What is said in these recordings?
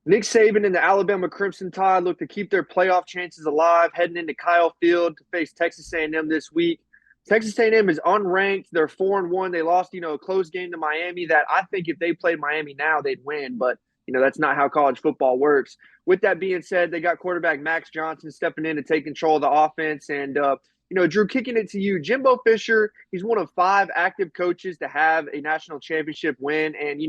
Nick Saban and the Alabama Crimson Tide look to keep their playoff chances alive heading into Kyle Field to face Texas A&M this week. Texas A&M is unranked. They're 4-1. They lost, a close game to Miami that I think if they played Miami now, they'd win. But, that's not how college football works. With that being said, they got quarterback Max Johnson stepping in to take control of the offense. And, Drew, kicking it to you, Jimbo Fisher, he's one of 5 active coaches to have a national championship win. And,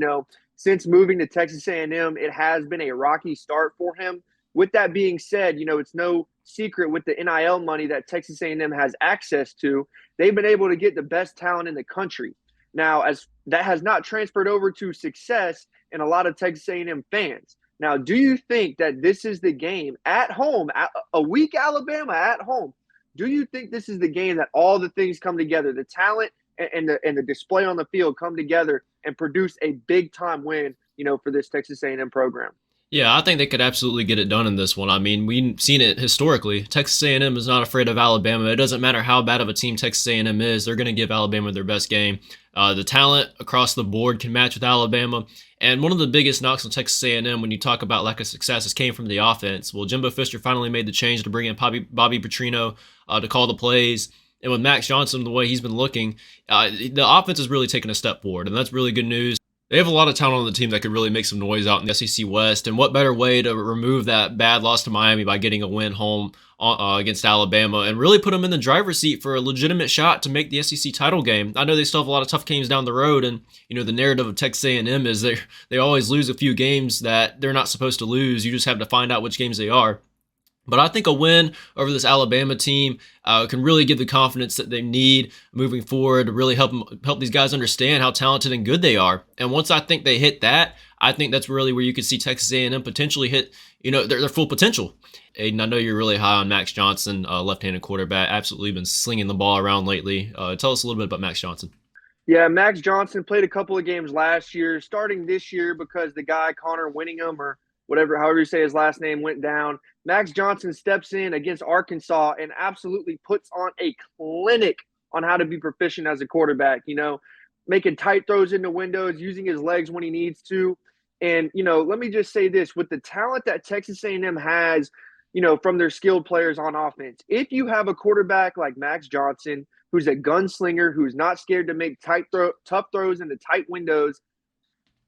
since moving to Texas A&M, it has been a rocky start for him. With that being said, it's no secret with the NIL money that Texas A&M has access to, they've been able to get the best talent in the country. Now, as that has not transferred over to success in a lot of Texas A&M fans. Now, do you think that this is the game at home, a weak Alabama at home? Do you think this is the game that all the things come together, the talent and the display on the field come together and produce a big time win, for this Texas A&M program? Yeah, I think they could absolutely get it done in this one. I mean, we've seen it historically. Texas A&M is not afraid of Alabama. It doesn't matter how bad of a team Texas A&M is; they're going to give Alabama their best game. The talent across the board can match with Alabama. And one of the biggest knocks on Texas A&M when you talk about lack of success is came from the offense. Well, Jimbo Fisher finally made the change to bring in Bobby Petrino to call the plays. And with Max Johnson, the way he's been looking, the offense has really taken a step forward, and that's really good news. They have a lot of talent on the team that could really make some noise out in the SEC West. And what better way to remove that bad loss to Miami by getting a win home against Alabama and really put them in the driver's seat for a legitimate shot to make the SEC title game. I know they still have a lot of tough games down the road, and the narrative of Texas A&M is they always lose a few games that they're not supposed to lose. You just have to find out which games they are. But I think a win over this Alabama team can really give the confidence that they need moving forward to really help these guys understand how talented and good they are. And once I think they hit that, I think that's really where you could see Texas A&M potentially hit their full potential. Aiden, I know you're really high on Max Johnson, left-handed quarterback. Absolutely been slinging the ball around lately. Tell us a little bit about Max Johnson. Yeah, Max Johnson played a couple of games last year, starting this year because the guy Connor Winningham or whatever, however you say his last name, went down. Max Johnson steps in against Arkansas and absolutely puts on a clinic on how to be proficient as a quarterback, making tight throws into windows, using his legs when he needs to. And, let me just say this, with the talent that Texas A&M has, from their skilled players on offense, if you have a quarterback like Max Johnson, who's a gunslinger, who's not scared to make tough throws into tight windows,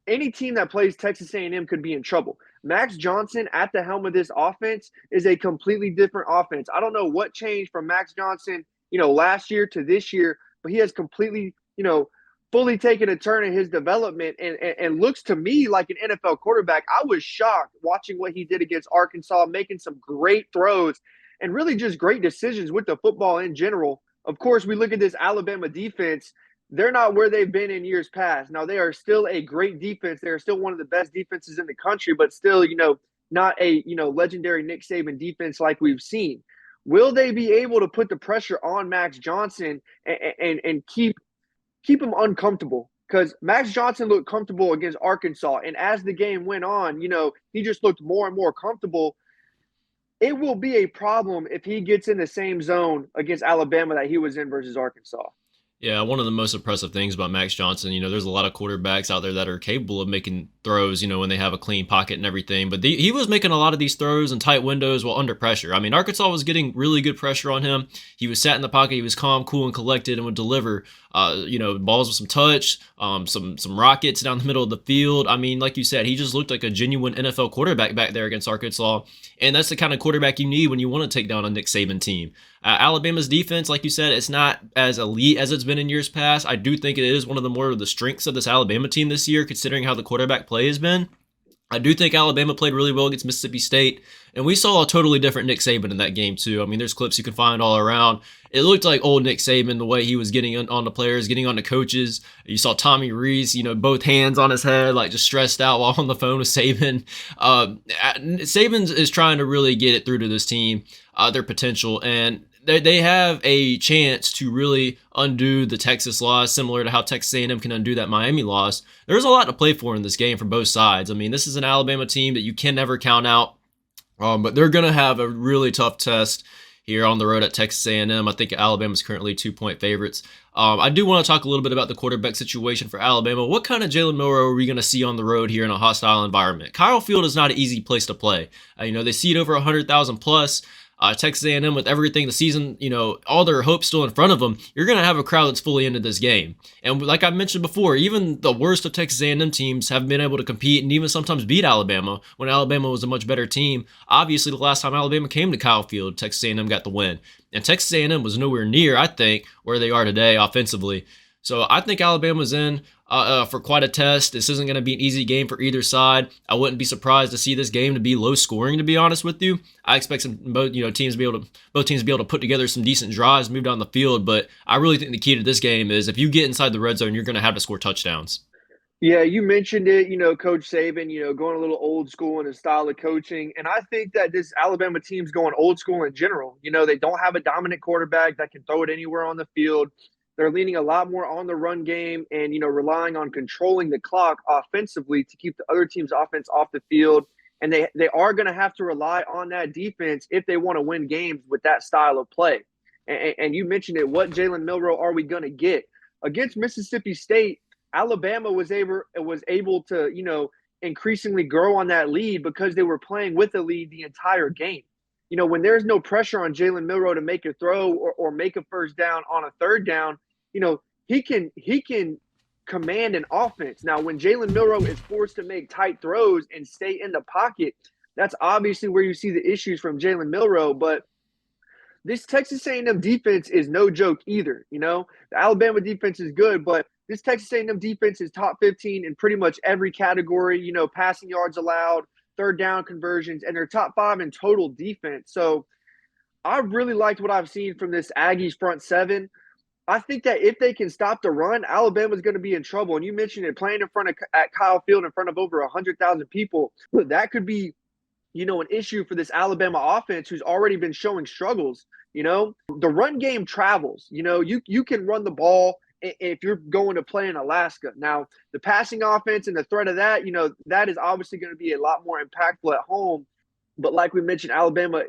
any team that plays Texas A&M could be in trouble. Max Johnson at the helm of this offense is a completely different offense. I don't know what changed from Max Johnson, last year to this year, but he has completely, fully taken a turn in his development and looks to me like an NFL quarterback. I was shocked watching what he did against Arkansas, making some great throws and really just great decisions with the football in general. Of course, we look at this Alabama defense. They're not where they've been in years past. Now, they are still a great defense. They are still one of the best defenses in the country, but still, not a, legendary Nick Saban defense like we've seen. Will they be able to put the pressure on Max Johnson and keep him uncomfortable? Because Max Johnson looked comfortable against Arkansas, and as the game went on, he just looked more and more comfortable. It will be a problem if he gets in the same zone against Alabama that he was in versus Arkansas. Yeah, one of the most impressive things about Max Johnson, there's a lot of quarterbacks out there that are capable of making throws, when they have a clean pocket and everything. But he was making a lot of these throws in tight windows while under pressure. I mean, Arkansas was getting really good pressure on him. He was sat in the pocket. He was calm, cool, and collected and would deliver, balls with some touch, some rockets down the middle of the field. I mean, like you said, he just looked like a genuine NFL quarterback back there against Arkansas. And that's the kind of quarterback you need when you want to take down a Nick Saban team. Alabama's defense, like you said, it's not as elite as it's been in years past. I do think it is one of the strengths of this Alabama team this year, considering how the quarterback play has been. I do think Alabama played really well against Mississippi State, and we saw a totally different Nick Saban in that game too. I mean, there's clips you can find all around. It looked like old Nick Saban, the way he was getting on the players, getting on the coaches. You saw Tommy Rees, both hands on his head, like just stressed out while on the phone with Saban. Saban is trying to really get it through to this team, their potential, and they have a chance to really undo the Texas loss, similar to how Texas A&M can undo that Miami loss. There's a lot to play for in this game from both sides. I mean, this is an Alabama team that you can never count out, but they're going to have a really tough test here on the road at Texas A&M. I think Alabama's currently 2-point favorites. I do want to talk a little bit about the quarterback situation for Alabama. What kind of Jalen Milroe are we going to see on the road here in a hostile environment? Kyle Field is not an easy place to play. They seed over 100,000 plus. Texas A&M with everything the season, all their hopes still in front of them, you're going to have a crowd that's fully into this game. And like I mentioned before, even the worst of Texas A&M teams have been able to compete and even sometimes beat Alabama when Alabama was a much better team. Obviously, the last time Alabama came to Kyle Field, Texas A&M got the win. And Texas A&M was nowhere near, I think, where they are today offensively. So I think Alabama's in for quite a test. This isn't going to be an easy game for either side. I wouldn't be surprised to see this game to be low both to be honest with you. I expect both teams to be able to put together some decent drives, move down the field. But I really think the key to this game is if you get inside the red zone, you're going to have to score touchdowns. Yeah, you mentioned it, Coach Saban, going a little old school in his style of coaching. And I think that this Alabama team's going old school in general. They don't have a dominant quarterback that can throw it anywhere on the field. They're leaning a lot more on the run game and, relying on controlling the clock offensively to keep the other team's offense off the field. And they are going to have to rely on that defense if they want to win games with that style of play. And you mentioned it. What Jalen Milroe are we going to get? Against Mississippi State, Alabama was able to, increasingly grow on that lead because they were playing with the lead the entire game. When there's no pressure on Jalen Milroe to make a throw or make a first down on a third down, he can command an offense. Now, when Jalen Milroe is forced to make tight throws and stay in the pocket, that's obviously where you see the issues from Jalen Milroe. But this Texas A&M defense is no joke either. The Alabama defense is good, but this Texas A&M defense is top 15 in pretty much every category, passing yards allowed, third down conversions, and they're top 5 in total defense. So I really liked what I've seen from this Aggies front seven. I think that if they can stop the run, Alabama's going to be in trouble. And you mentioned it, playing at Kyle Field in front of over 100,000 people. That could be, an issue for this Alabama offense who's already been showing struggles. The run game travels. You can run the ball if you're going to play in Alaska. Now, the passing offense and the threat of that, that is obviously going to be a lot more impactful at home. But like we mentioned, Alabama,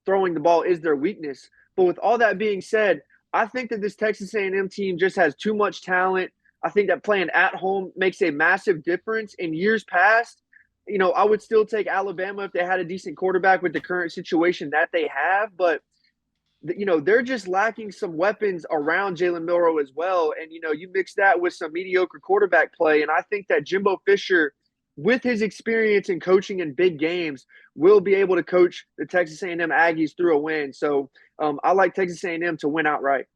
throwing the ball is their weakness. But with all that being said, I think that this Texas A&M team just has too much talent. I think that playing at home makes a massive difference. In years past, I would still take Alabama if they had a decent quarterback with the current situation that they have. But they're just lacking some weapons around Jalen Milroe as well. And, you mix that with some mediocre quarterback play. And I think that Jimbo Fisher, with his experience in coaching in big games, will be able to coach the Texas A&M Aggies through a win. So I like Texas A&M to win outright.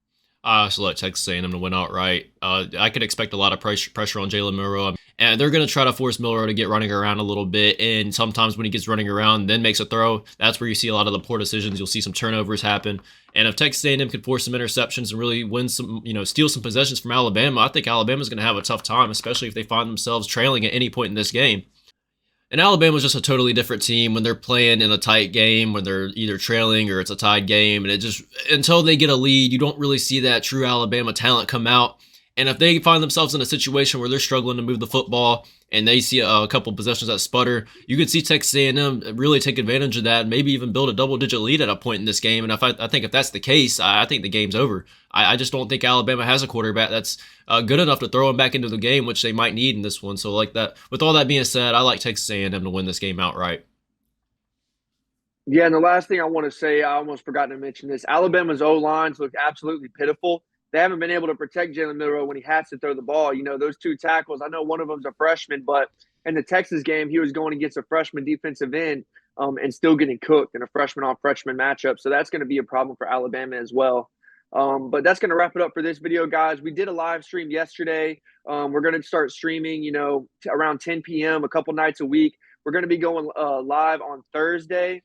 I also like Texas A&M to win outright. I could expect a lot of pressure on Jalen Milroe. And they're going to try to force Milroe to get running around a little bit. And sometimes when he gets running around, then makes a throw, that's where you see a lot of the poor decisions. You'll see some turnovers happen. And if Texas A&M could force some interceptions and really win some, steal some possessions from Alabama, I think Alabama's going to have a tough time, especially if they find themselves trailing at any point in this game. And Alabama's just a totally different team when they're playing in a tight game, when they're either trailing or it's a tied game. And it just, until they get a lead, you don't really see that true Alabama talent come out. And if they find themselves in a situation where they're struggling to move the football and they see a couple possessions that sputter, you could see Texas A&M really take advantage of that and maybe even build a double-digit lead at a point in this game. And I think if that's the case, I think the game's over. I just don't think Alabama has a quarterback that's good enough to throw them back into the game, which they might need in this one. So like that. With all that being said, I like Texas A&M to win this game outright. Yeah, and the last thing I want to say, I almost forgot to mention this. Alabama's O-lines look absolutely pitiful. They haven't been able to protect Jalen Milroe when he has to throw the ball. Those two tackles, I know one of them's a freshman, but in the Texas game, he was going against a freshman defensive end and still getting cooked in a freshman-on-freshman matchup. So that's going to be a problem for Alabama as well. But that's going to wrap it up for this video, guys. We did a live stream yesterday. We're going to start streaming, around 10 p.m. a couple nights a week. We're going to be going live on Thursday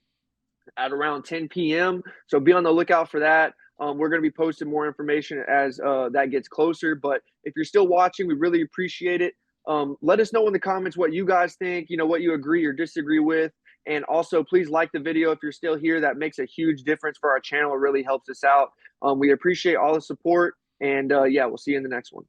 at around 10 p.m. So be on the lookout for that. We're going to be posting more information as that gets closer. But if you're still watching, we really appreciate it. Let us know in the comments what you guys think, what you agree or disagree with. And also, please like the video if you're still here. That makes a huge difference for our channel. It really helps us out. We appreciate all the support. And, yeah, we'll see you in the next one.